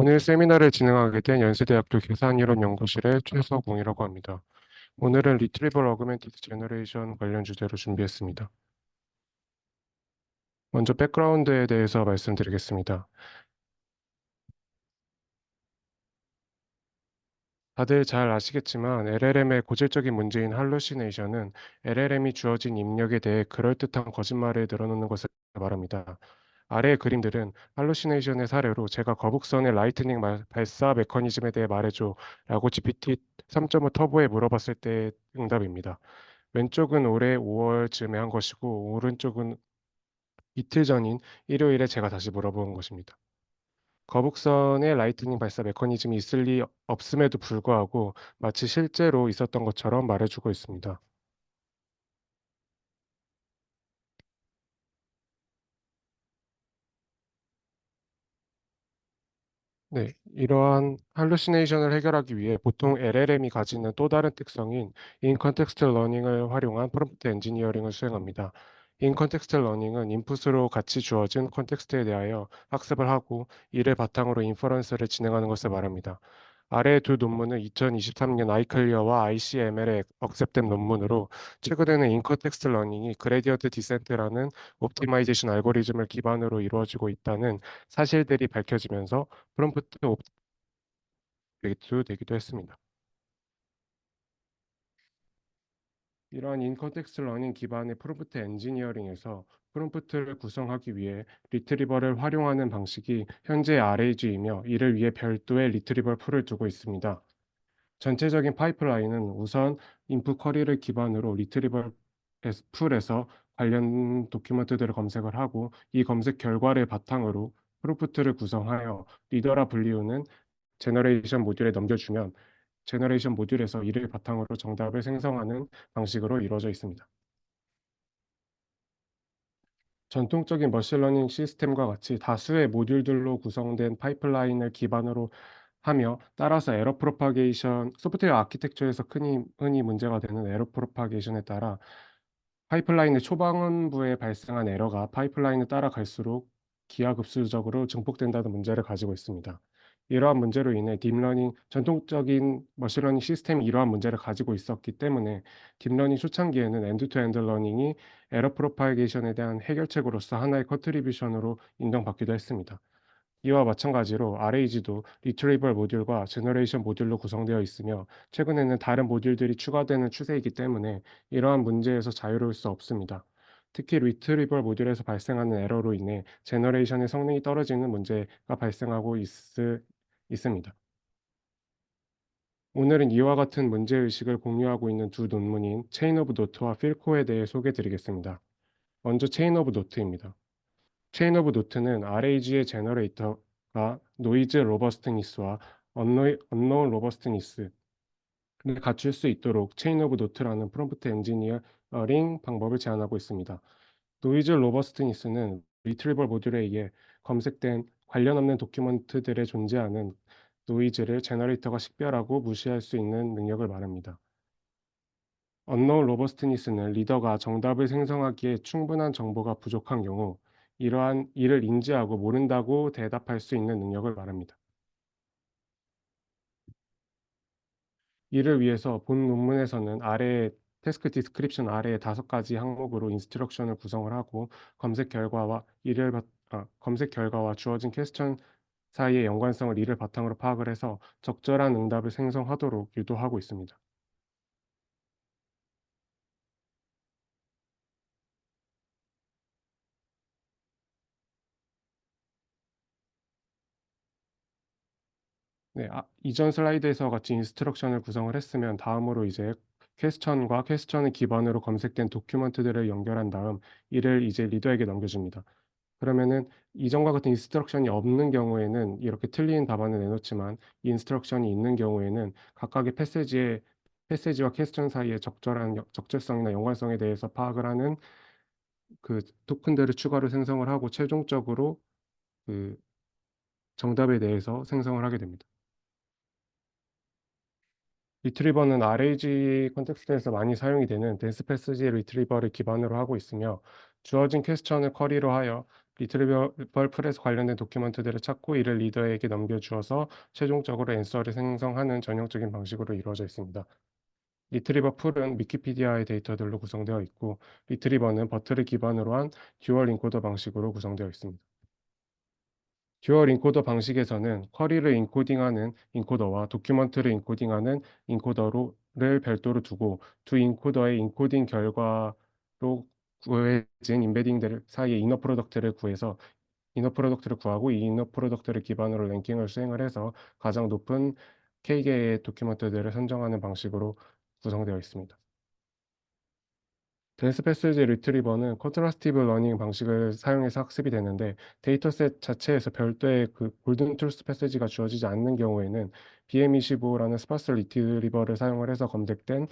오늘 세미나를 진행하게 된 연세대학교 계산이론 연구실의 최서공이라고 합니다. 오늘은 리트리버 어그멘티드 제너레이션 관련 주제로 준비했습니다. 먼저 백그라운드에 대해서 말씀드리겠습니다. 다들 잘 아시겠지만 LLM의 고질적인 문제인 할루시네이션은 LLM이 주어진 입력에 대해 그럴듯한 거짓말을 늘어놓는 것을 말합니다. 아래의 그림들은 할루시네이션의 사례로 제가 거북선의 라이트닝 발사 메커니즘에 대해 말해줘 라고 GPT 3.5 터보에 물어봤을 때의 응답입니다. 왼쪽은 올해 5월쯤에 한 것이고 오른쪽은 이틀 전인 일요일에 제가 다시 물어본 것입니다. 거북선의 라이트닝 발사 메커니즘이 있을 리 없음에도 불구하고 마치 실제로 있었던 것처럼 말해주고 있습니다. 네, 이러한 할루시네이션을 해결하기 위해 보통 LLM이 가지는 또 다른 특성인 인컨텍스트 러닝을 활용한 프롬프트 엔지니어링을 수행합니다. 인컨텍스트 러닝은 인풋으로 같이 주어진 컨텍스트에 대하여 학습을 하고 이를 바탕으로 인퍼런스를 진행하는 것을 말합니다. 아래 두 논문은 2023년 아이클리어와 ICML에 억셉된 논문으로 최근에는 인컨텍스트 러닝이 그레디언트 디센트라는 옵티마이제이션 알고리즘을 기반으로 이루어지고 있다는 사실들이 밝혀지면서 프롬프트 옵데이트 되기도 했습니다. 이러한 인컨텍스트 러닝 기반의 프롬프트 엔지니어링에서 프롬프트를 구성하기 위해 리트리버를 활용하는 방식이 현재 RAG이며 이를 위해 별도의 리트리버 풀을 두고 있습니다. 전체적인 파이프라인은 우선 인풋 쿼리를 기반으로 리트리버 풀에서 관련 도큐먼트들을 검색을 하고 이 검색 결과를 바탕으로 프롬프트를 구성하여 리더라 분리후는 제너레이션 모듈에 넘겨주면 제너레이션 모듈에서 이를 바탕으로 정답을 생성하는 방식으로 이루어져 있습니다. 전통적인 머신러닝 시스템과 같이 다수의 모듈들로 구성된 파이프라인을 기반으로 하며 따라서 에러 프로파게이션 소프트웨어 아키텍처에서 흔히 문제가 되는 에러 프로파게이션에 따라 파이프라인의 초반부에 발생한 에러가 파이프라인을 따라갈수록 기하급수적으로 증폭된다는 문제를 가지고 있습니다. 이러한 문제로 인해 딥러닝 전통적인 머신러닝 시스템이 이러한 문제를 가지고 있었기 때문에 딥러닝 초창기에는 엔드 투 엔드 러닝이 에러 프로파게이션에 대한 해결책으로서 하나의 컨트리뷰션으로 인정받기도 했습니다. 이와 마찬가지로 RAG도 리트리버 모듈과 제너레이션 모듈로 구성되어 있으며 최근에는 다른 모듈들이 추가되는 추세이기 때문에 이러한 문제에서 자유로울 수 없습니다. 특히 리트리버 모듈에서 발생하는 에러로 인해 제너레이션의 성능이 떨어지는 문제가 발생하고 있습니다. 오늘은 이와 같은 문제의식을 공유하고 있는 두 논문인 체인 오브 노트와 필코에 대해 소개해 드리겠습니다. 먼저 체인 오브 노트입니다. 체인 오브 노트는 RAG의 제너레이터가 노이즈 로버스트니스와 언노운 로버스트니스를 갖출 수 있도록 체인 오브 노트라는 프롬프트 엔지니어링 방법을 제안하고 있습니다. 노이즈 로버스트니스는 리트리버 모듈에 의해 검색된 관련 없는 도큐먼트들에 존재하는 노이즈를 제너레이터가 식별하고 무시할 수 있는 능력을 말합니다. 언노운 로버스트니스는 리더가 정답을 생성하기에 충분한 정보가 부족한 경우 이러한 이를 인지하고 모른다고 대답할 수 있는 능력을 말합니다. 이를 위해서 본 논문에서는 아래의 태스크 디스크립션 아래의 5가지 항목으로 인스트럭션을 구성을 하고 검색 결과와 검색 결과와 주어진 퀘스천 사이의 연관성을 이를 바탕으로 파악을 해서 적절한 응답을 생성하도록 유도하고 있습니다. 네. 이전 슬라이드에서 같이 인스트럭션을 구성을 했으면 다음으로 이제 퀘스천과 퀘스천을 기반으로 검색된 도큐먼트들을 연결한 다음 이를 이제 리더에게 넘겨줍니다. 그러면은 이전과 같은 인스트럭션이 없는 경우에는 이렇게 틀린 답안을 내놓지만 인스트럭션이 있는 경우에는 각각의 패시지와 퀘스천 사이의 적절한 적절성이나 연관성에 대해서 파악을 하는 그 토큰들을 추가로 생성을 하고 최종적으로 그 정답에 대해서 생성을 하게 됩니다. 리트리버는 RAG 컨텍스트에서 많이 사용이 되는 덴스 패스지 리트리버를 기반으로 하고 있으며 주어진 퀘스천을 쿼리로 하여 리트리버블 풀에서 관련된 도큐먼트들을 찾고 이를 리더에게 넘겨주어서 최종적으로 앤서를 생성하는 전형적인 방식으로 이루어져 있습니다. 리트리버 풀은 위키피디아의 데이터들로 구성되어 있고, 리트리버는 버트를 기반으로 한 듀얼 인코더 방식으로 구성되어 있습니다. 듀얼 인코더 방식에서는 쿼리를 인코딩하는 인코더와 도큐먼트를 인코딩하는 인코더를 별도로 두고, 두 인코더의 인코딩 결과로 구해진 임베딩들 사이의 이너 프로덕트를 구하고, 이 이너 프로덕트를 기반으로 랭킹을 수행을 해서 가장 높은 K개의 도큐먼트들을 선정하는 방식으로 구성되어 있습니다. 덴스 패스지 리트리버는 컨트라스티브 러닝 방식을 사용해서 학습이 되는데, 데이터셋 자체에서 별도의 골든 트루스 패스지가 주어지지 않는 경우에는 BM25라는 스파스 리트리버를 사용을 해서 검색했을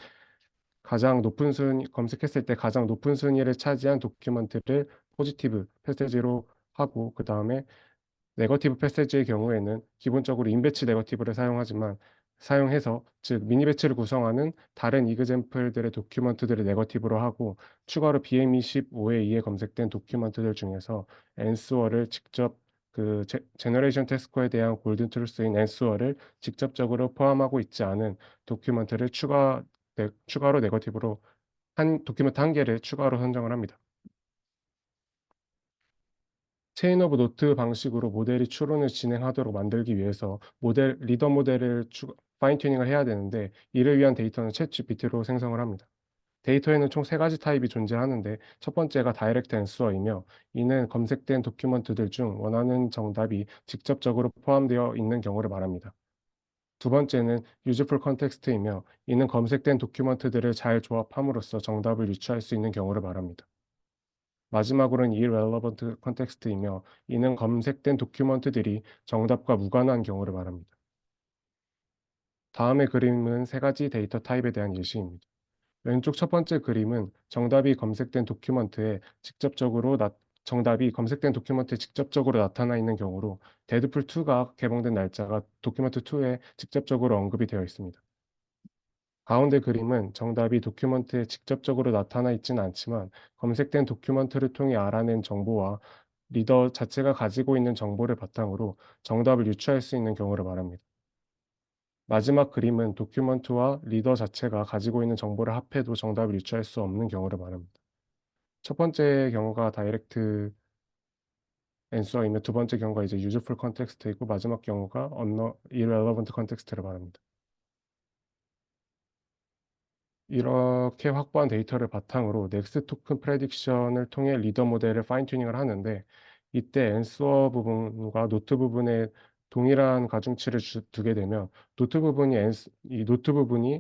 때 가장 높은 순위를 차지한 도큐먼트를 포지티브 패스지로 하고, 그다음에 네거티브 패스지의 경우에는 기본적으로 인배치 네거티브를 사용해서, 즉 미니 배치를 구성하는 다른 이그젬플들의 도큐먼트들을 네거티브로 하고, 추가로 BM25에 의해 검색된 도큐먼트들 중에서 앤서어를 직접 제너레이션 태스커에 대한 골든 트루스인 앤서어를 직접적으로 포함하고 있지 않은 도큐먼트를 추가로 네거티브로 한 도큐멘트 한 개를 추가로 선정을 합니다. 체인 오브 노트 방식으로 모델이 추론을 진행하도록 만들기 위해서 리더 모델을 파인 튜닝을 해야 되는데, 이를 위한 데이터는 챗GPT로 생성을 합니다. 데이터에는 총 세 가지 타입이 존재하는데, 첫 번째가 다이렉트 앤서어이며, 이는 검색된 도큐먼트들 중 원하는 정답이 직접적으로 포함되어 있는 경우를 말합니다. 두 번째는 유즈풀 컨텍스트이며, 이는 검색된 도큐먼트들을 잘 조합함으로써 정답을 유추할 수 있는 경우를 말합니다. 마지막으로는 irrelevant context이며, 이는 검색된 도큐먼트들이 정답과 무관한 경우를 말합니다. 다음의 그림은 세 가지 데이터 타입에 대한 예시입니다. 왼쪽 첫 번째 그림은 정답이 검색된 도큐먼트에 직접적으로 나타나 있는 경우로, 데드풀 2가 개봉된 날짜가 도큐먼트 2에 직접적으로 언급이 되어 있습니다. 가운데 그림은 정답이 도큐먼트에 직접적으로 나타나 있지는 않지만, 검색된 도큐먼트를 통해 알아낸 정보와 리더 자체가 가지고 있는 정보를 바탕으로 정답을 유추할 수 있는 경우를 말합니다. 마지막 그림은 도큐먼트와 리더 자체가 가지고 있는 정보를 합해도 정답을 유추할 수 없는 경우를 말합니다. 첫 번째 경우가 다이렉트 앤서이며, 두 번째 경우가 이제 유즈풀 컨텍스트이고, 마지막 경우가 irrelevant 컨텍스트를 말합니다. 이렇게 확보한 데이터를 바탕으로 넥스트 토큰 프레딕션을 통해 리더 모델을 파인 튜닝을 하는데, 이때 앤서 부분과 노트 부분에 동일한 가중치를 두게 되면, 노트 부분이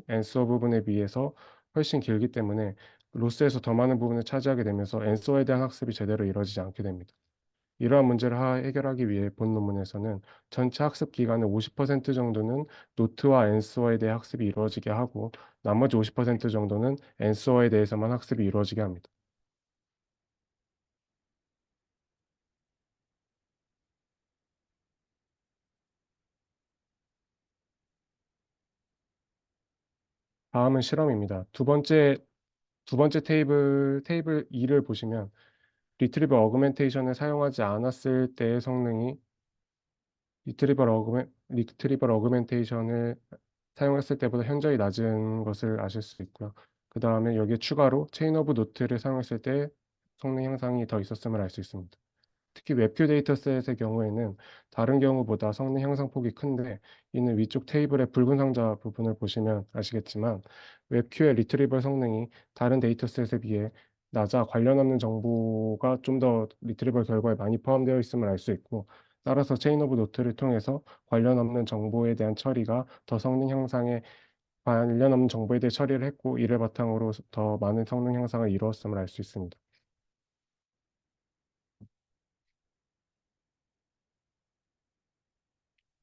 앤서 부분에 비해서 훨씬 길기 때문에 로스에서 더 많은 부분을 차지하게 되면서 앤서에 대한 학습이 제대로 이루어지지 않게 됩니다. 이러한 문제를 해결하기 위해 본 논문에서는 전체 학습 기간의 50% 정도는 노트와 앤서어에 대해 학습이 이루어지게 하고, 나머지 50% 정도는 앤서어에 대해서만 학습이 이루어지게 합니다. 다음은 실험입니다. 두 번째 테이블 2를 보시면, 리트리버 어그멘테이션을 사용하지 않았을 때의 성능이 리트리버 어그멘테이션을 사용했을 때보다 현저히 낮은 것을 아실 수 있고요. 그다음에 여기에 추가로 체인 오브 노트를 사용했을 때 성능 향상이 더 있었음을 알 수 있습니다. 특히 웹큐 데이터셋의 경우에는 다른 경우보다 성능 향상폭이 큰데, 이는 위쪽 테이블의 붉은 상자 부분을 보시면 아시겠지만, 웹큐의 리트리버 성능이 다른 데이터셋에 비해 낮아 관련 없는 정보가 좀 더 리트리버 결과에 많이 포함되어 있음을 알 수 있고, 따라서 체인 오브 노트를 통해서 관련 없는 정보에 대한 처리가 더 성능 향상에 관련 없는 정보에 대해 처리를 했고, 이를 바탕으로 더 많은 성능 향상을 이루었음을 알 수 있습니다.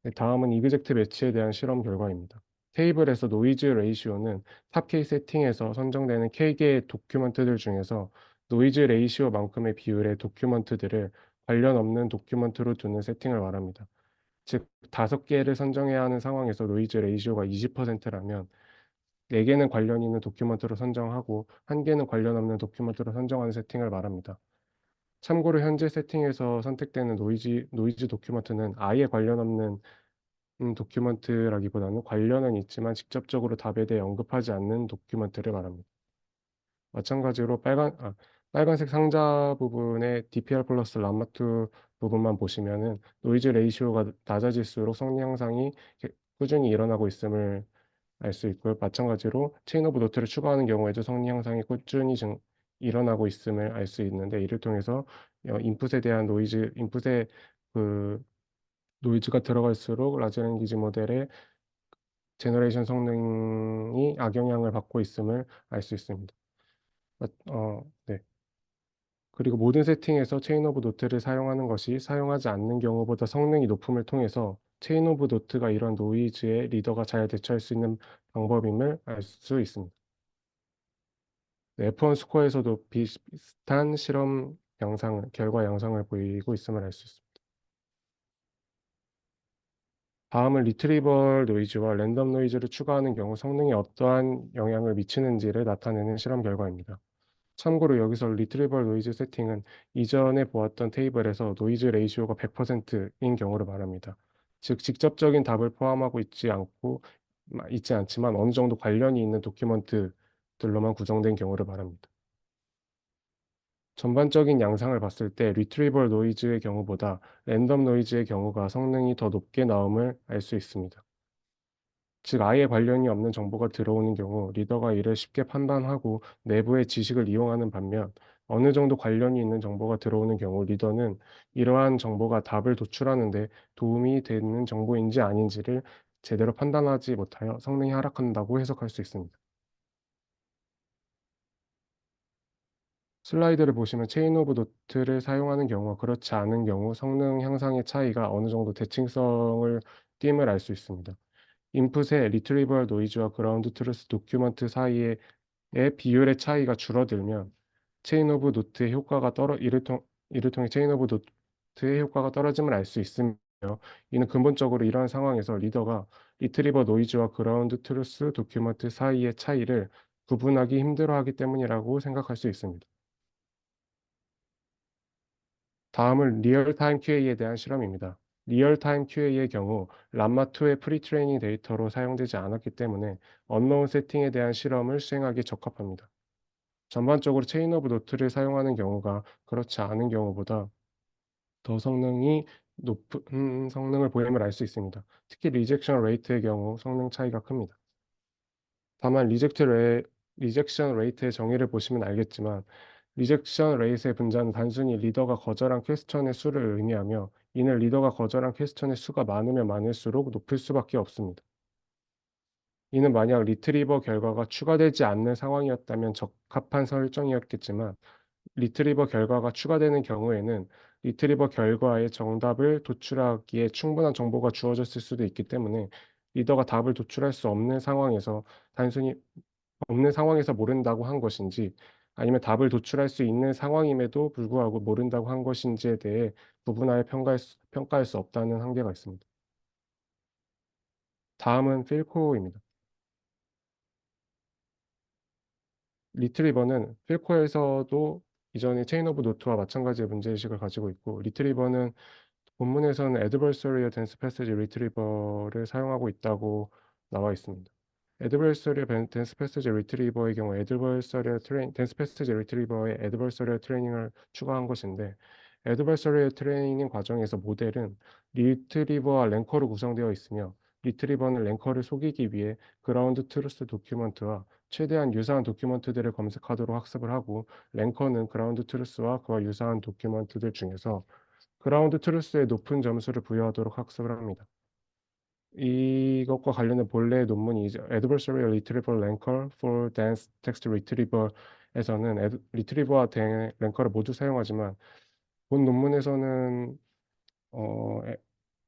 네, 다음은 이그젝트 매치에 대한 실험 결과입니다. 테이블에서 노이즈 레이시오는 탑 K 세팅에서 선정되는 K개의 도큐먼트들 중에서 노이즈 레이시오만큼의 비율의 도큐먼트들을 관련 없는 도큐먼트로 두는 세팅을 말합니다. 즉, 5개를 선정해야 하는 상황에서 노이즈 레이시오가 20%라면, 4개는 관련 있는 도큐먼트로 선정하고 1개는 관련 없는 도큐먼트로 선정하는 세팅을 말합니다. 참고로 현재 세팅에서 선택되는 노이즈 도큐먼트는 아예 관련 없는 도큐먼트라기보다는 관련은 있지만 직접적으로 답에 대해 언급하지 않는 도큐먼트를 말합니다. 마찬가지로 빨간색 상자 부분의 DPR 플러스 람마2 부분만 보시면은 노이즈 레이시오가 낮아질수록 성능 향상이 꾸준히 일어나고 있음을 알 수 있고요. 마찬가지로 체인 오브 노트를 추가하는 경우에도 성능 향상이 꾸준히 일어나고 있음을 알 수 있는데, 이를 통해서 인풋에 그 노이즈가 들어갈수록 라지 랭귀지 모델의 제너레이션 성능이 악영향을 받고 있음을 알 수 있습니다. 네. 그리고 모든 세팅에서 체인 오브 노트를 사용하는 것이 사용하지 않는 경우보다 성능이 높음을 통해서 체인 오브 노트가 이런 노이즈에 리더가 잘 대처할 수 있는 방법임을 알 수 있습니다. 네, F1 스코어에서도 비슷한 결과 양상을 보이고 있음을 알 수 있습니다. 다음은 리트리버 노이즈와 랜덤 노이즈를 추가하는 경우 성능에 어떠한 영향을 미치는지를 나타내는 실험 결과입니다. 참고로 여기서 리트리버 노이즈 세팅은 이전에 보았던 테이블에서 노이즈 레이시오가 100%인 경우를 말합니다. 즉 직접적인 답을 포함하고 있지 않지만 어느 정도 관련이 있는 도큐먼트들로만 구성된 경우를 말합니다. 전반적인 양상을 봤을 때 리트리버 노이즈의 경우보다 랜덤 노이즈의 경우가 성능이 더 높게 나옴을 알 수 있습니다. 즉 아예 관련이 없는 정보가 들어오는 경우 리더가 이를 쉽게 판단하고 내부의 지식을 이용하는 반면, 어느 정도 관련이 있는 정보가 들어오는 경우 리더는 이러한 정보가 답을 도출하는 데 도움이 되는 정보인지 아닌지를 제대로 판단하지 못하여 성능이 하락한다고 해석할 수 있습니다. 슬라이드를 보시면 체인 오브 노트를 사용하는 경우와 그렇지 않은 경우 성능 향상의 차이가 어느 정도 대칭성을 띠임을 알 수 있습니다. 인풋의 리트리버 노이즈와 그라운드 트루스 도큐먼트 사이의 비율의 차이가 줄어들면 체인 오브 노트의 효과가 떨어 이를 통해 체인 오브 노트의 효과가 떨어짐을 알 수 있으며, 이는 근본적으로 이러한 상황에서 리더가 리트리버 노이즈와 그라운드 트루스 도큐먼트 사이의 차이를 구분하기 힘들어하기 때문이라고 생각할 수 있습니다. 다음은 리얼타임 QA에 대한 실험입니다. 리얼타임 QA의 경우 람마2의 프리트레이닝 데이터로 사용되지 않았기 때문에 언노운 세팅에 대한 실험을 수행하기에 적합합니다. 전반적으로 체인 오브 노트를 사용하는 경우가 그렇지 않은 경우보다 더 성능이 높은 성능을 보임을 알 수 있습니다. 특히 리젝션 레이트의 경우 성능 차이가 큽니다. 다만 리젝션 레이트의 정의를 보시면 알겠지만, 리젝션 레이트의 분자는 단순히 리더가 거절한 퀘스천의 수를 의미하며, 이는 리더가 거절한 퀘스천의 수가 많으면 많을수록 높을 수밖에 없습니다. 이는 만약 리트리버 결과가 추가되지 않는 상황이었다면 적합한 설정이었겠지만, 리트리버 결과가 추가되는 경우에는 리트리버 결과의 정답을 도출하기에 충분한 정보가 주어졌을 수도 있기 때문에, 리더가 답을 도출할 수 단순히 없는 상황에서 모른다고 한 것인지, 아니면 답을 도출할 수 있는 상황임에도 불구하고 모른다고 한 것인지에 대해 구분하여 평가할 수 없다는 한계가 있습니다. 다음은 필코입니다. 리트리버는 필코에서도 이전의 체인 오브 노트와 마찬가지의 문제의식을 가지고 있고, 리트리버는 본문에서는 adversarial dense passage retriever를 사용하고 있다고 나와 있습니다. dense passage retriever의 경우 dense passage retriever에 adversarial training을 추가한 것인데, adversarial 트레이닝 과정에서 모델은 리트리버와 랭커로 구성되어 있으며, 리트리버는 랭커를 속이기 위해 그라운드 트루스 도큐먼트와 최대한 유사한 도큐먼트들을 검색하도록 학습을 하고, 랭커는 그라운드 트루스와 그와 유사한 도큐먼트들 중에서 그라운드 트루스에 높은 점수를 부여하도록 학습을 합니다. 이것과 관련된 본래의 논문이 이제 Adversarial Retrieval Rancor for Dense Text Retriever에서는 리트리버와 랭커를 모두 사용하지만, 본 논문에서는 어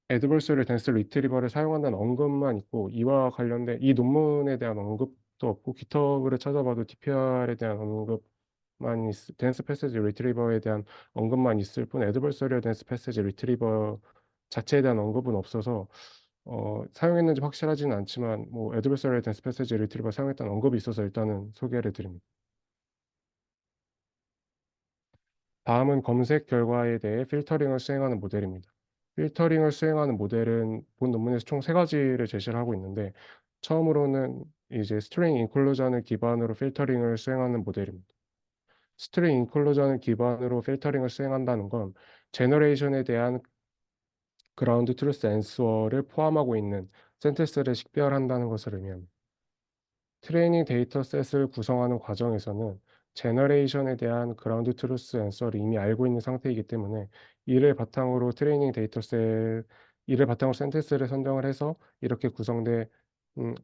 애드버서리 댄스 리트리버를 사용한다는 언급만 있고, 이와 관련된 이 논문에 대한 언급도 없고, 깃허브를 찾아봐도 DPR에 대한 댄스 패시지 리트리버에 대한 언급만 있을 뿐 애드버서리얼 댄스 패시지 리트리버 자체에 대한 언급은 없어서 사용했는지 확실하지는 않지만, 뭐 애드버서리얼 댄스 패시지 리트리버 사용했다는 언급이 있어서 일단은 소개를 드립니다. 다음은 검색 결과에 대해 필터링을 수행하는 모델입니다. 필터링을 수행하는 모델은 본 논문에서 총 3 가지를 제시를 하고 있는데, 처음으로는 이제 스트링 인클루전을 기반으로 필터링을 수행하는 모델입니다. 스트링 인클루전을 기반으로 필터링을 수행한다는 건 제너레이션에 대한 그라운드 트루스 앤서를 포함하고 있는 센텐스를 식별한다는 것을 의미합니다. 트레이닝 데이터셋을 구성하는 과정에서는 제너레이션에 대한 그라운드 트루스 앤서를 이미 알고 있는 상태이기 때문에 이를 바탕으로 트레이닝 데이터셋 이를 바탕으로 센텐스를 선정을 해서 이렇게 구성된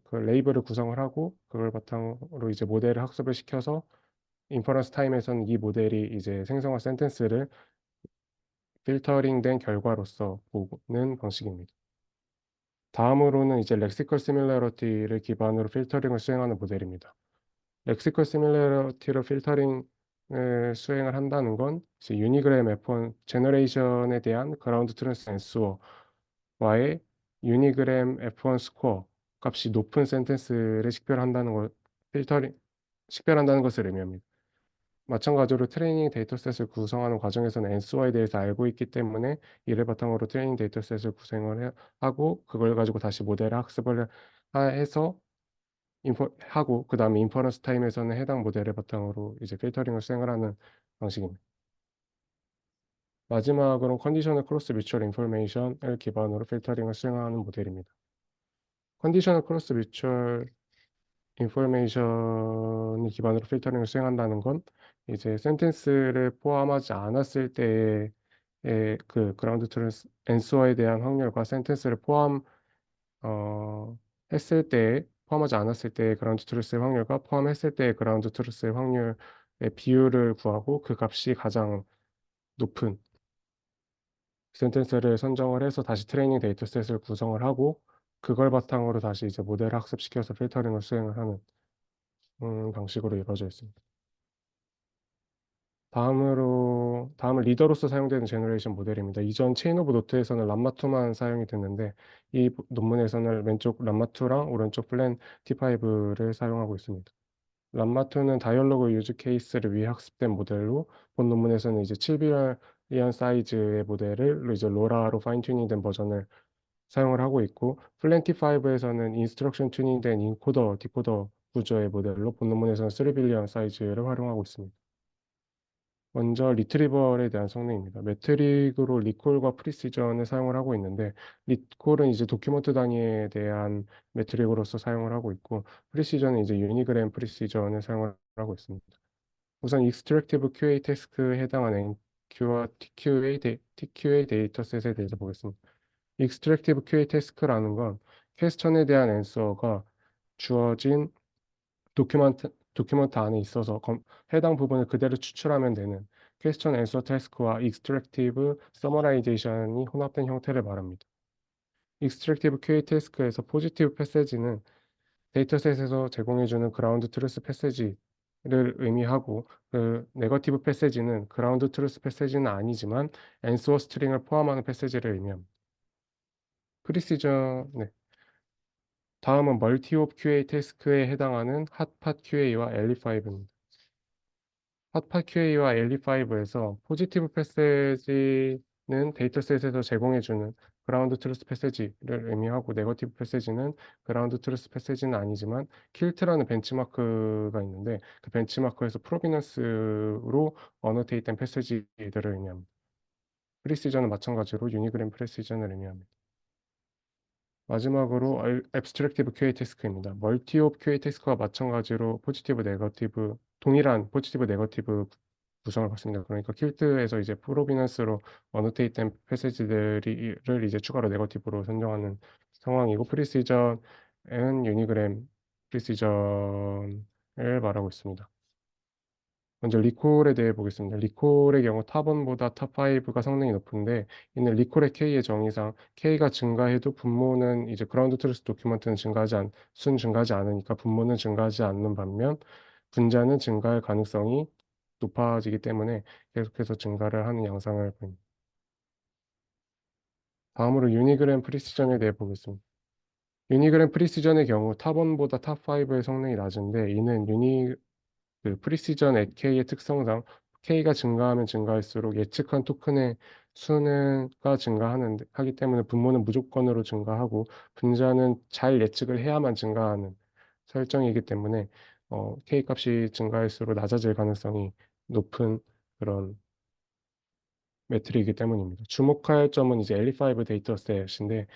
그 레이블을 구성을 하고, 그걸 바탕으로 이제 모델을 학습을 시켜서 인퍼런스 타임에서는 이 모델이 이제 생성한 센텐스를 필터링된 결과로서 보는 방식입니다. 다음으로는 이제 렉시컬 시밀러리티를 기반으로 필터링을 수행하는 모델입니다. 렉시컬 시밀러리티로 필터링을 수행을 한다는 건 이제 유니그램 F1 제너레이션에 대한 그라운드 트루스 앤서와의 유니그램 F1 스코어 값이 높은 센텐스를 식별한다는 것을 의미합니다. 마찬가지로 트레이닝 데이터셋을 구성하는 과정에서는 앤서에 대해서 알고 있기 때문에 이를 바탕으로 트레이닝 데이터셋을 구성을 하고, 그걸 가지고 다시 모델을 학습을 해서 하고, 그다음에 인퍼런스 타임에서는 해당 모델을 바탕으로 이제 필터링을 수행을 하는 방식입니다. 마지막으로 컨디셔널 크로스 뮤추얼 인포메이션을 기반으로 필터링을 수행하는 모델입니다. 컨디셔널 크로스 뮤추얼 인포메이션을 기반으로 필터링을 수행한다는 건 이제 센텐스를 포함하지 않았을 때의 그 그라운드 트루스 앤서에 대한 확률과 센텐스를 어 포함하지 않았을 때의 그라운드 트루스의 확률과 포함했을 때의 그라운드 트루스의 확률의 비율을 구하고, 그 값이 가장 높은 센텐스를 선정을 해서 다시 트레이닝 데이터셋을 구성을 하고, 그걸 바탕으로 다시 이제 모델을 학습시켜서 필터링을 수행을 하는 방식으로 이루어져 있습니다. 다음은 리더로서 사용되는 제너레이션 모델입니다. 이전 체인 오브 노트에서는 람마2만 사용이 됐는데, 이 논문에서는 왼쪽 람마2랑 오른쪽 플랜T5를 사용하고 있습니다. 람마2는 다이얼로그 유즈 케이스를 위해 학습된 모델로, 본 논문에서는 이제 7 빌리언 사이즈의 모델을 이제 로라로 파인 튜닝된 버전을 사용을 하고 있고, 플랜티5에서는 인스트럭션 튜닝된 인코더, 디코더 구조의 모델로, 본 논문에서는 3 빌리언 사이즈를 활용하고 있습니다. 먼저 리트리버에 대한 성능입니다. 매트릭으로 리콜과 프리시전을 사용을 하고 있는데, 리콜은 이제 도큐먼트 단위에 대한 매트릭으로서 사용을 하고 있고, 프리시전은 이제 유니그램 프리시전을 사용을 하고 있습니다. 우선 익스트랙티브 QA 태스크에 해당하는 NQ와 TQA 데이터셋에 대해서 보겠습니다. 익스트랙티브 QA 태스크라는 건 퀘스천에 대한 앤서가 주어진 도큐먼트 안에 있어서 해당 부분을 그대로 추출하면 되는 퀘스천 앤서 태스크와 익스트랙티브 서머라이제이션이 혼합된 형태를 말합니다. 익스트랙티브 QA 태스크에서 포지티브 패세지는 데이터셋에서 제공해 주는 그라운드 트루스 패세지를 의미하고, 그 네거티브 패세지는 그라운드 트루스 패세지는 아니지만 앤서 스트링을 포함하는 패세지를 의미합니다. 네. 다음은 멀티옵 QA 태스크에 해당하는 핫팟 QA와 엘리5입니다. 핫팟 QA와 엘리5에서 포지티브 패세지는 데이터셋에서 제공해 주는 그라운드 트루스 패세지를 의미하고, 네거티브 패세지는 그라운드 트루스 패세지는 아니지만 킬트라는 벤치마크가 있는데, 그 벤치마크에서 프로비넌스로 어노테이트된 패세지들을 의미합니다. 프리시전은 마찬가지로 유니그램 프리시전을 의미합니다. 마지막으로 앱스트랙티브 QA 태스크입니다. 멀티옵 QA 태스크와 마찬가지로 포지티브 네거티브 동일한 포지티브 네거티브 구성을 갖습니다. 그러니까 킬트에서 이제 프로비넌스로 어노테이트된 패시지들을 이제 추가로 네거티브로 선정하는 상황이고, 프리시전은 유니그램 프리시전을 말하고 있습니다. 먼저 리콜에 대해 보겠습니다. 리콜의 경우 탑1보다 탑5가 성능이 높은데, 이는 리콜의 K의 정의상 K가 증가해도 분모는 이제 그라운드 트루스 도큐먼트는 증가하지 않으니까 분모는 증가하지 않는 반면 분자는 증가할 가능성이 높아지기 때문에 계속해서 증가를 하는 양상을 보입니다. 다음으로 유니그램 프리시전에 대해 보겠습니다. 유니그램 프리시전의 경우 탑1보다 탑5의 성능이 낮은데, 이는 프리시전 at K의 특성상 K가 증가하면 증가할수록 예측한 토큰의 수는가 증가하는 하기 때문에 분모는 무조건으로 증가하고 분자는 잘 예측을 해야만 증가하는 설정이기 때문에 K 값이 증가할수록 낮아질 가능성이 높은 그런 매트릭이기 때문입니다. 주목할 점은 이제 엘리5 데이터셋인데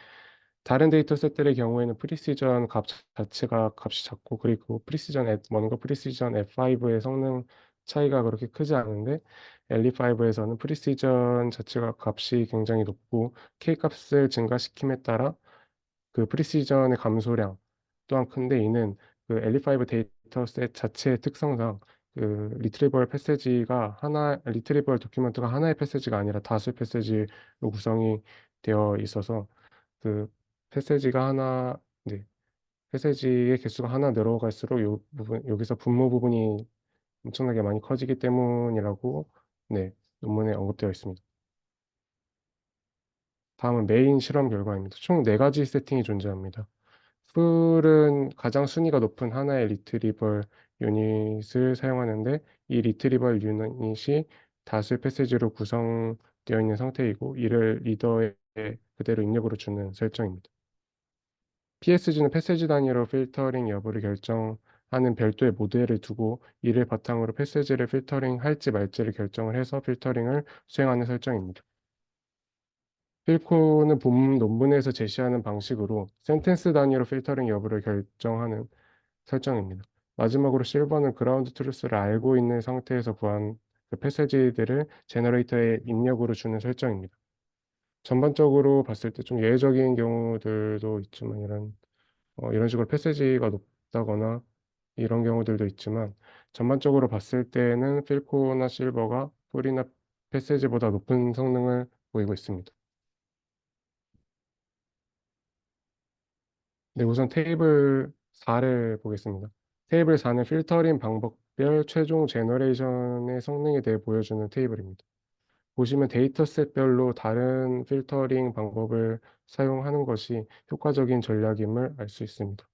다른 데이터셋들의 경우에는 프리시전 값 자체가 값이 작고 그리고 프리시전 F1과 프리시전 F5의 성능 차이가 그렇게 크지 않은데 엘리5에서는 프리시전 자체가 값이 굉장히 높고 K 값을 증가시킴에 따라 그 프리시전의 감소량 또한 큰데 이는 그 엘리5 데이터셋 자체의 특성상 그 리트리버블 패세지가 하나 리트리버블 도큐멘트가 하나의 패세지가 아니라 다수의 패세지로 구성이 되어 있어서 그 패세지가 하나 네 패세지의 개수가 하나 늘어갈수록 요 부분 여기서 분모 부분이 엄청나게 많이 커지기 때문이라고 네 논문에 언급되어 있습니다. 다음은 메인 실험 결과입니다. 총 4 가지 세팅이 존재합니다. 풀은 가장 순위가 높은 하나의 리트리버 유닛을 사용하는데 이 리트리버 유닛이 다수의 패시지로 구성되어 있는 상태이고 이를 리더에 그대로 입력으로 주는 설정입니다. PSG는 패시지 단위로 필터링 여부를 결정하는 별도의 모델을 두고 이를 바탕으로 패시지를 필터링할지 말지를 결정을 해서 필터링을 수행하는 설정입니다. 필코는 본 논문에서 제시하는 방식으로 센텐스 단위로 필터링 여부를 결정하는 설정입니다. 마지막으로 실버는 그라운드 트루스를 알고 있는 상태에서 구한 그 패세지들을 제너레이터에 입력으로 주는 설정입니다. 전반적으로 봤을 때 좀 예외적인 경우들도 있지만 이런 식으로 패세지가 높다거나 이런 경우들도 있지만 전반적으로 봤을 때는 필코나 실버가 풀이나 패세지보다 높은 성능을 보이고 있습니다. 네, 우선 테이블 4를 보겠습니다. 테이블 4는 필터링 방법별 최종 제너레이션의 성능에 대해 보여주는 테이블입니다. 보시면 데이터셋별로 다른 필터링 방법을 사용하는 것이 효과적인 전략임을 알 수 있습니다.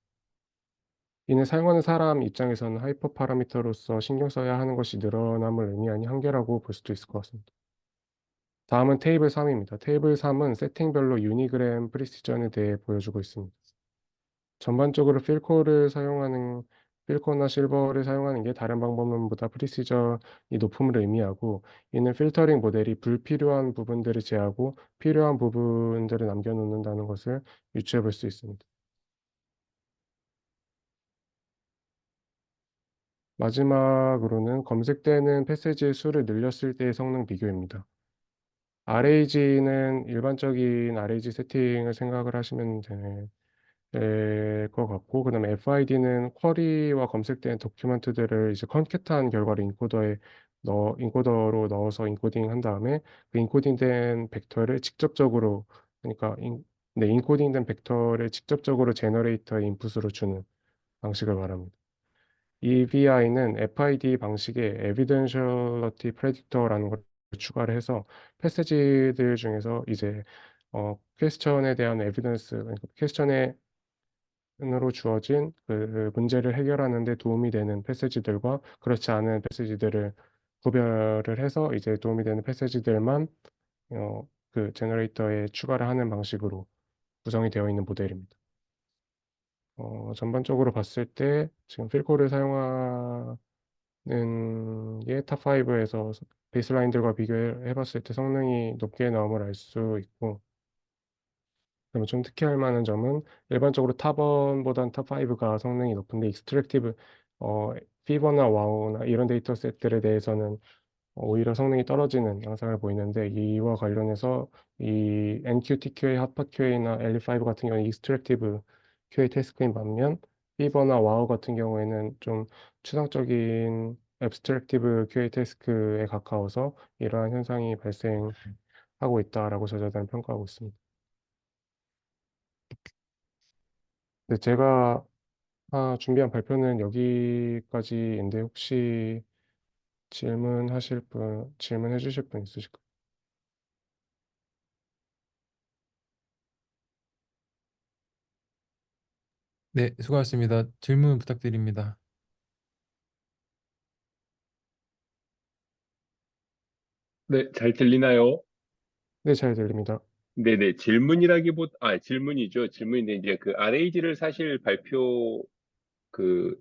이는 사용하는 사람 입장에서는 하이퍼 파라미터로서 신경 써야 하는 것이 늘어남을 의미하니 한계라고 볼 수도 있을 것 같습니다. 다음은 테이블 3입니다. 테이블 3은 세팅별로 유니그램 프리시전에 대해 보여주고 있습니다. 전반적으로 필코나 실버를 사용하는 게 다른 방법론보다 프리시전이 높음을 의미하고 이는 필터링 모델이 불필요한 부분들을 제하고 필요한 부분들을 남겨 놓는다는 것을 유추해 볼 수 있습니다. 마지막으로는 검색되는 패스지의 수를 늘렸을 때의 성능 비교입니다. RAG는 일반적인 RAG 세팅을 생각을 하시면 될 것 같고 그다음에 FID는 쿼리와 검색된 도큐멘트들을 이제 컨캣한 결과를 인코더로 넣어서 인코딩한 다음에 그 인코딩된 벡터를 직접적으로 그러니까 인코딩된 벡터를 직접적으로 제너레이터에 인풋으로 주는 방식을 말합니다. EVI는 FID 방식에 Evidentiality Predictor라는 걸 추가를 해서 패스지들 중에서 이제 퀘스천에 대한 에비던스 그러니까 퀘스천에 으로 주어진 그 문제를 해결하는 데 도움이 되는 패세지들과 그렇지 않은 패세지들을 구별을 해서 이제 도움이 되는 패세지들만 그 제너레이터에 추가를 하는 방식으로 구성이 되어 있는 모델입니다. 전반적으로 봤을 때 지금 필코를 사용하는 게 탑5에서 베이스라인들과 비교해 봤을 때 성능이 높게 나옴을 알 수 있고 그러면 좀 특이할 만한 점은 일반적으로 탑1보단 탑5가 성능이 높은데 익스트랙티브 어 피버나 와우나 이런 데이터셋들에 대해서는 오히려 성능이 떨어지는 양상을 보이는데 이와 관련해서 이 NQTQA, 핫파QA나 엘리5 같은 경우는 익스트랙티브 QA 태스크인 반면 피버나 와우 같은 경우에는 좀 추상적인 앱스트랙티브 QA 태스크에 가까워서 이러한 현상이 발생하고 있다라고 저자들은 평가하고 있습니다. 네, 제가 준비한 발표는 여기까지인데 혹시 질문해 주실 분 있으실까요? 네, 수고하셨습니다. 질문 부탁드립니다. 네, 잘 들리나요? 네, 잘 들립니다. 네네, 질문이죠. 질문인데, 이제 그 RAG를 사실 발표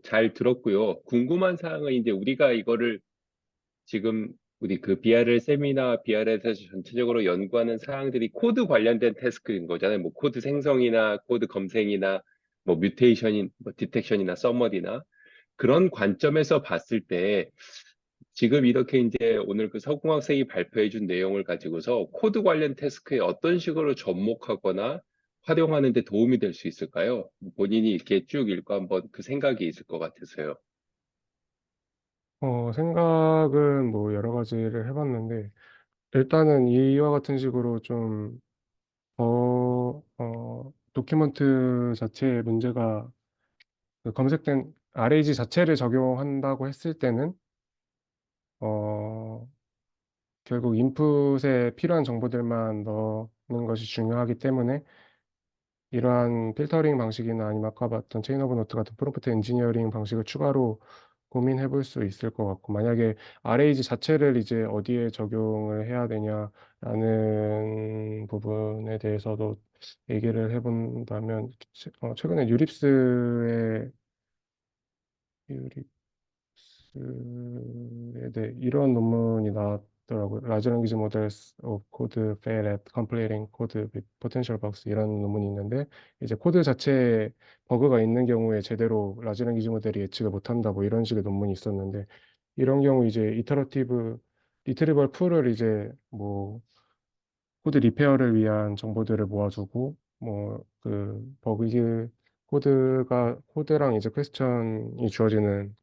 잘 들었고요. 궁금한 사항은 이제 우리가 이거를 지금 우리 그 BRL 세미나, BRL에서 전체적으로 연구하는 사항들이 코드 관련된 태스크인 거잖아요. 뭐 코드 생성이나 코드 검색이나 뭐 뮤테이션인, 뭐 디텍션이나 서머리나 그런 관점에서 봤을 때 지금 이렇게 이제 오늘 그 서궁 학생이 발표해 준 내용을 가지고서 코드 관련 태스크에 어떤 식으로 접목하거나 활용하는 데 도움이 될 수 있을까요? 본인이 이렇게 쭉 읽고 한번 그 생각이 있을 것 같아서요. 생각은 뭐 여러 가지를 해봤는데, 일단은 이와 같은 식으로 좀, 도큐먼트 자체의 문제가 그 검색된 RAG 자체를 적용한다고 했을 때는, 어, 결국 인풋에 필요한 정보들만 넣는 것이 중요하기 때문에 이러한 필터링 방식이나 아니면 아까 봤던 체인 오브 노트 같은 프롬프트 엔지니어링 방식을 추가로 고민해 볼 수 있을 것 같고, 만약에 RAG 자체를 이제 어디에 적용을 해야 되냐라는 부분에 대해서도 얘기를 해 본다면, 최근에 유립스에 네, 이런 논문이 나왔더라고요. Large Language Models of Code Fail at Completing Code with Potential Bugs, 이런 논문이 있는데, 이제 코드 자체에 버그가 있는 경우에 제대로 라지 랭귀지 모델이 예측을 못한다, 뭐 이런 식의 논문이 있었는데, 이런 경우 이제 이터러티브 리트리버 풀을 이제 뭐 코드 리페어를 위한 정보들을 모아주고, 뭐 그 버그 코드랑 이제 퀘스천이 주어지는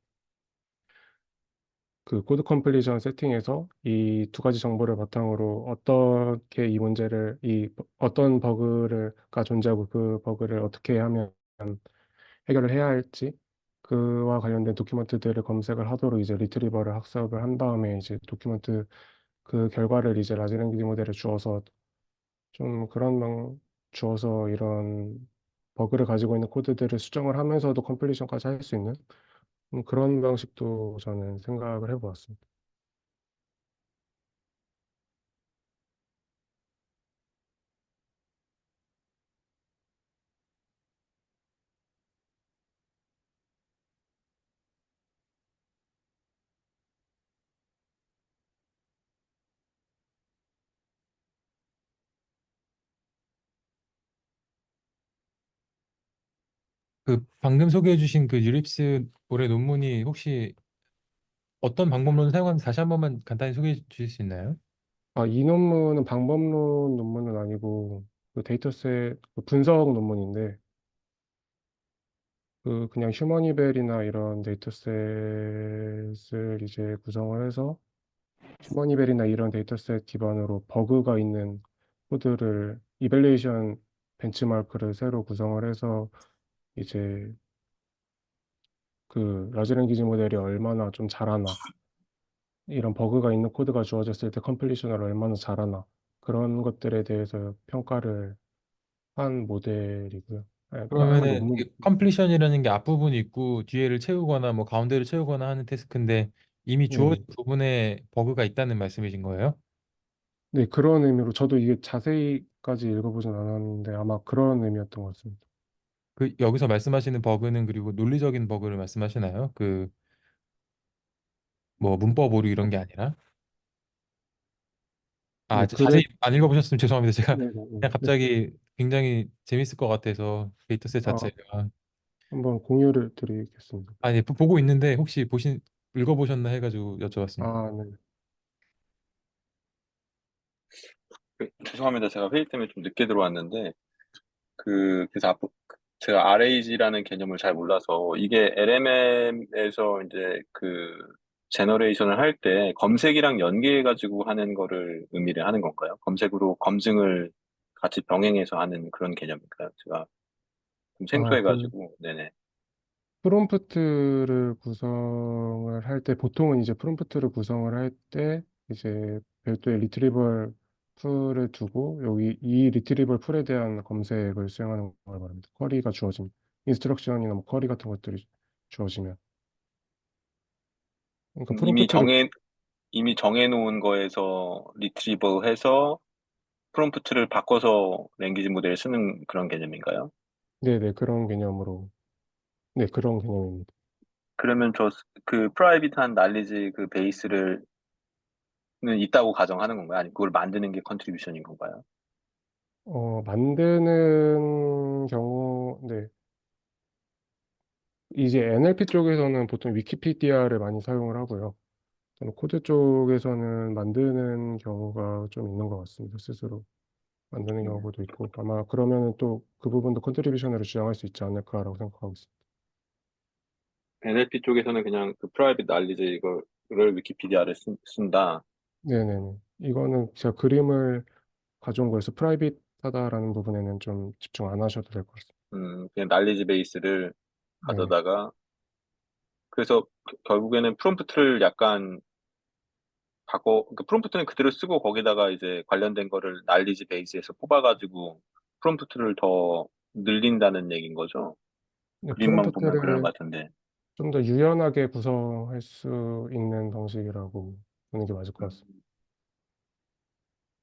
그 코드 컴플리션 세팅에서 이 두 가지 정보를 바탕으로 어떻게 이 문제를 어떤 버그가 존재하고 그 버그를 어떻게 하면 해결을 해야 할지, 그와 관련된 도큐먼트들을 검색을 하도록 이제 리트리버를 학습을 한 다음에 이제 도큐먼트 그 결과를 이제 라지 랭귀지 모델에 주어서 좀 주어서 이런 버그를 가지고 있는 코드들을 수정을 하면서도 컴플리션까지 할 수 있는 그런 방식도 저는 생각을 해보았습니다. 그 방금 소개해 주신 그 유립스 올해 논문이 혹시 어떤 방법론을 사용하는지 다시 한 번만 간단히 소개해 주실 수 있나요? 이 논문은 방법론 논문은 아니고 그 데이터셋 그 분석 논문인데, 그 그냥 휴머니벨이나 이런 데이터셋을 이제 구성을 해서 휴머니벨이나 이런 데이터셋 기반으로 버그가 있는 코드를 이밸루에이션 벤치마크를 새로 구성을 해서 이제 그 라지 랭귀지 모델이 얼마나 좀 잘하나, 이런 버그가 있는 코드가 주어졌을 때 컴플리션을 얼마나 잘하나, 그런 것들에 대해서 평가를 한 모델이고요. 한 그러면은 논문. 이게 컴플리션이라는 게 앞부분이 있고 뒤에를 채우거나 뭐 가운데를 채우거나 하는 태스크인데 이미 네네. 주어진 부분에 버그가 있다는 말씀이신 거예요? 네, 그런 의미로 저도 이게 자세히까지 읽어보진 않았는데 아마 그런 의미였던 것 같습니다. 그 여기서 말씀하시는 버그는 그리고 논리적인 버그를 말씀하시나요? 그 뭐 문법 오류 이런 게 아니라? 네, 자세히 안 읽어보셨으면 죄송합니다. 제가 네네네. 그냥 네. 갑자기 굉장히 재밌을 것 같아서 데이터셋 아, 자체가 한번 공유를 드리겠습니다. 아니 보고 있는데 혹시 읽어보셨나 해가지고 여쭤봤습니다. 네. 죄송합니다. 제가 회의 때문에 좀 늦게 들어왔는데, 그래서 제가 RAG라는 개념을 잘 몰라서 이게 LMM에서 이제 제너레이션을 할 때 검색이랑 연계해가지고 하는 거를 의미를 하는 건가요? 검색으로 검증을 같이 병행해서 하는 그런 개념인가요? 제가 좀 그 생소해가지고, 네네. 프롬프트를 구성을 할 때, 보통은 이제 프롬프트를 구성을 할 때 이제 별도의 리트리버 풀을 두고 여기 이 리트리버 풀에 대한 검색을 수행하는 걸 말합니다. 쿼리가 주어진 인스트럭션이나 뭐 쿼리 같은 것들이 주어지면, 그러니까 그럼 이미 프롬프트를. 이미 정해놓은 거에서 리트리버 해서 프롬프트를 바꿔서 랭귀지 모델을 쓰는 그런 개념인가요? 네네, 그런 개념으로. 네, 그런 개념입니다. 그러면 그 프라이빗한 날리지 그 베이스를 는 있다고 가정하는 건가요? 아니면 그걸 만드는 게 컨트리뷰션인 건가요? 만드는 경우, 네. 이제 NLP 쪽에서는 보통 위키피디아를 많이 사용을 하고요. 저는 코드 쪽에서는 만드는 경우가 좀 있는 것 같습니다. 스스로 만드는 음. 경우도 있고, 아마 그러면은 또 그 부분도 컨트리뷰션으로 주장할 수 있지 않을까라고 생각하고 있습니다. NLP 쪽에서는 그냥 그 프라이빗 날리지 이거를 위키피디아를 쓴다. 네네네. 이거는 제가 그림을 가져온 거여서 프라이빗하다라는 부분에는 좀 집중 안 하셔도 될 것 같습니다. 그냥 날리지 베이스를 네네. 가져다가 그래서 결국에는 프롬프트를 약간 그 프롬프트는 그대로 쓰고 거기다가 이제 관련된 거를 날리지 베이스에서 뽑아가지고 프롬프트를 더 늘린다는 얘기인 거죠. 근데 그림만 보면 그런 프롬프트를 것 같은데. 좀 더 유연하게 구성할 수 있는 방식이라고 보는 게 맞을 것 같습니다. 음.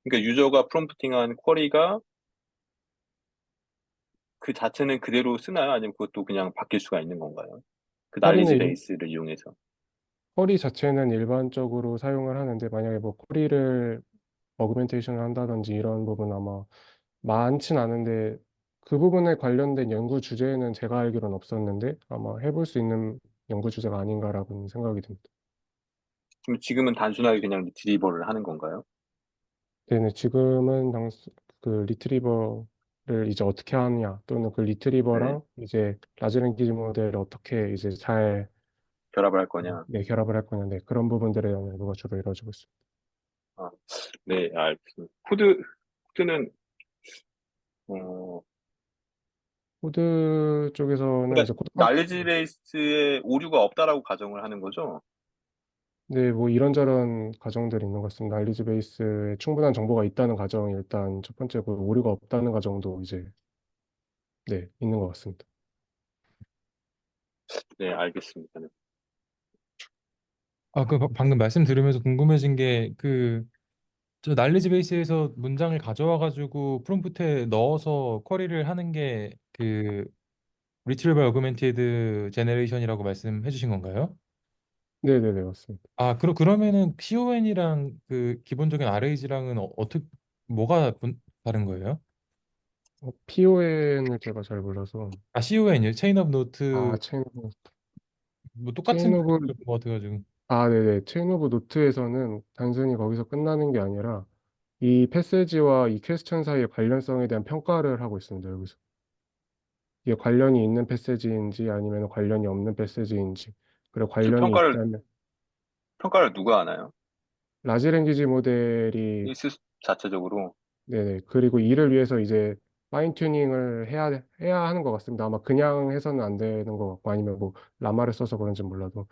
그러니까 유저가 프롬프팅한 쿼리가 그 자체는 그대로 쓰나요? 아니면 그것도 그냥 바뀔 수가 있는 건가요? 그 날리지 쿼리는 베이스를 이용해서. 쿼리 자체는 일반적으로 사용을 하는데 만약에 뭐 쿼리를 어그멘테이션을 한다든지 이런 부분 아마 많진 않은데 그 부분에 관련된 연구 주제는 제가 알기로는 없었는데 아마 해볼 수 있는 연구 주제가 아닌가라고는 생각이 듭니다. 그럼 지금은 단순하게 그냥 리트리버를 하는 건가요? 네네. 지금은 그 리트리버를 이제 어떻게 하느냐 또는 그 네. 리트리버랑 이제 라지 랭귀지 모델을 어떻게 이제 잘 결합을 할 거냐? 네, 결합을 할 거냐. 네, 그런 부분들에 대한 연구가 주로 이루어지고 있습니다. 아, 네, 알겠습니다. 코드는, 어, 코드 쪽에서는 이제 그러니까 코드 날리지 파일을 베이스에 오류가 없다라고 가정을 하는 거죠? 네, 뭐 이런저런 가정들이 있는 것 같습니다. 알리지 베이스에 충분한 정보가 있다는 가정이 일단 첫 번째고 오류가 없다는 가정도 이제 네, 있는 것 같습니다. 네, 알겠습니다. 네. 방금 말씀 들으면서 궁금해진 게 저 날리지 베이스에서 문장을 가져와 가지고 프롬프트에 넣어서 쿼리를 하는 게 리트리버 어그멘티드 제너레이션이라고 말씀해 주신 건가요? 네네네, 맞습니다. 그러면은 CON이랑 그 기본적인 RAG랑은 어떻게 뭐가 다른 거예요? PON을 제가 잘 몰라서 CON이요. 체인 오브 노트 체인 오브 뭐 체인 똑같은 오브 것 같아가지고. 네네. 체인 오브 노트에서는 단순히 거기서 끝나는 게 아니라 이 패세지와 이 퀘스천 사이의 관련성에 대한 평가를 하고 있습니다, 여기서. 이게 관련이 있는 패세지인지 아니면 관련이 없는 패세지인지. 그리고 그 관련이 있다면 평가를 누가 하나요? 라지 랭귀지 모델이 자체적으로. 네네. 그리고 이를 위해서 이제 파인 튜닝을 해야 하는 것 같습니다. 아마 그냥 해서는 안 되는 것 같고 아니면 뭐 라마를 써서 그런지 몰라도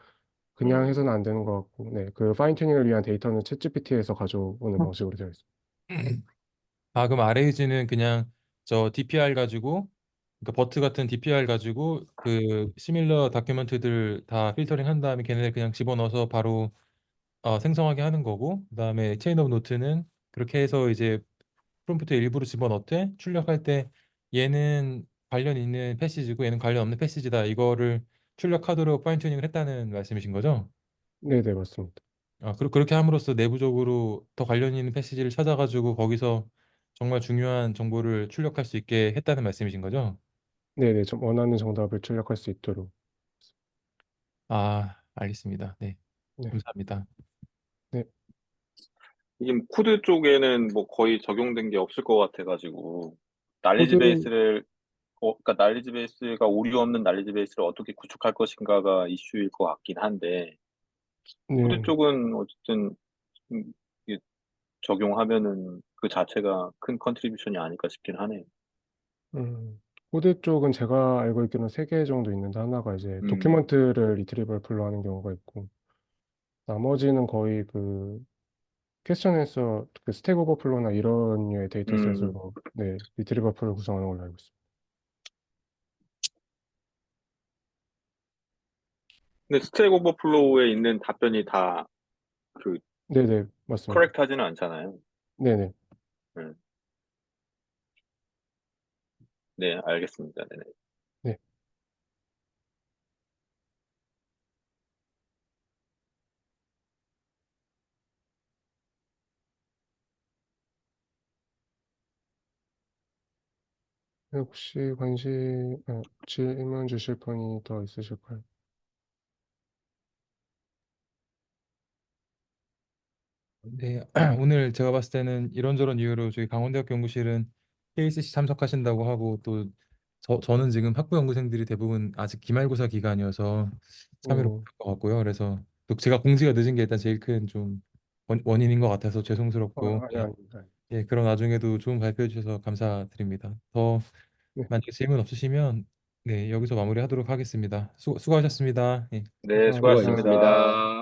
그냥 해서는 음, 안 되는 것 같고 네. 그 파인 튜닝을 위한 데이터는 챗GPT에서 가져오는 방식으로 되어 있습니다. 그럼 RAG는 그냥 저 DPR 가지고 버트 같은 DPR 가지고 그 시밀러 다큐멘트들 다 필터링 한 다음에 걔네들 그냥 집어넣어서 바로 생성하게 하는 거고, 그다음에 체인 오브 노트는 그렇게 해서 이제 프롬프트 일부러 집어넣되 출력할 때 얘는 관련 있는 패시지고 얘는 관련 없는 패시지다, 이거를 출력하도록 파인 튜닝을 했다는 말씀이신 거죠? 네네. 맞습니다. 그렇게 함으로써 내부적으로 더 관련 있는 패시지를 찾아가지고 거기서 정말 중요한 정보를 출력할 수 있게 했다는 말씀이신 거죠? 네네. 좀 원하는 정답을 출력할 수 있도록. 알겠습니다. 네, 네. 감사합니다. 네. 이게 코드 쪽에는 뭐 거의 적용된 게 없을 것 같아가지고, 코드 그러니까 난리지 베이스가 오류 없는 난리지 베이스를 어떻게 구축할 것인가가 이슈일 것 같긴 한데, 코드 네. 쪽은 어쨌든 이게 적용하면은 그 자체가 큰 컨트리뷰션이 아닐까 싶긴 하네요. 코드 쪽은 제가 알고 있기로는 3개 정도 있는데 하나가 이제 음, 도큐먼트를 리트리버 풀로 하는 경우가 있고 나머지는 거의 그 퀘스천 앤서 그 스택 오버플로우나 이런 류의 음. 데이터셋으로 네, 리트리버 풀을 구성하는 걸로 알고 있습니다. 근데 스택 오버플로우에 있는 답변이 다 그 네네. 맞습니다. 커렉트하지는 않잖아요. 네네. 음. 네, 알겠습니다. 네네. 네. 혹시 질문 주실 분이 더 있으실까요? 네. 오늘 제가 봤을 때는 이런저런 이유로 저희 강원대학교 연구실은 KCC 참석하신다고 하고 또 저는 지금 학부 연구생들이 대부분 아직 기말고사 기간이어서 참여를 음. 못할 것 같고요. 그래서 또 제가 공지가 늦은 게 일단 제일 큰 좀 원인인 것 같아서 죄송스럽고 아니요, 아닙니다. 예, 그럼 나중에도 좋은 발표해 주셔서 감사드립니다. 더 네. 만약에 질문 없으시면 네, 여기서 마무리하도록 하겠습니다. 수고하셨습니다. 예. 네, 감사합니다. 수고하셨습니다. 수고하셨습니다.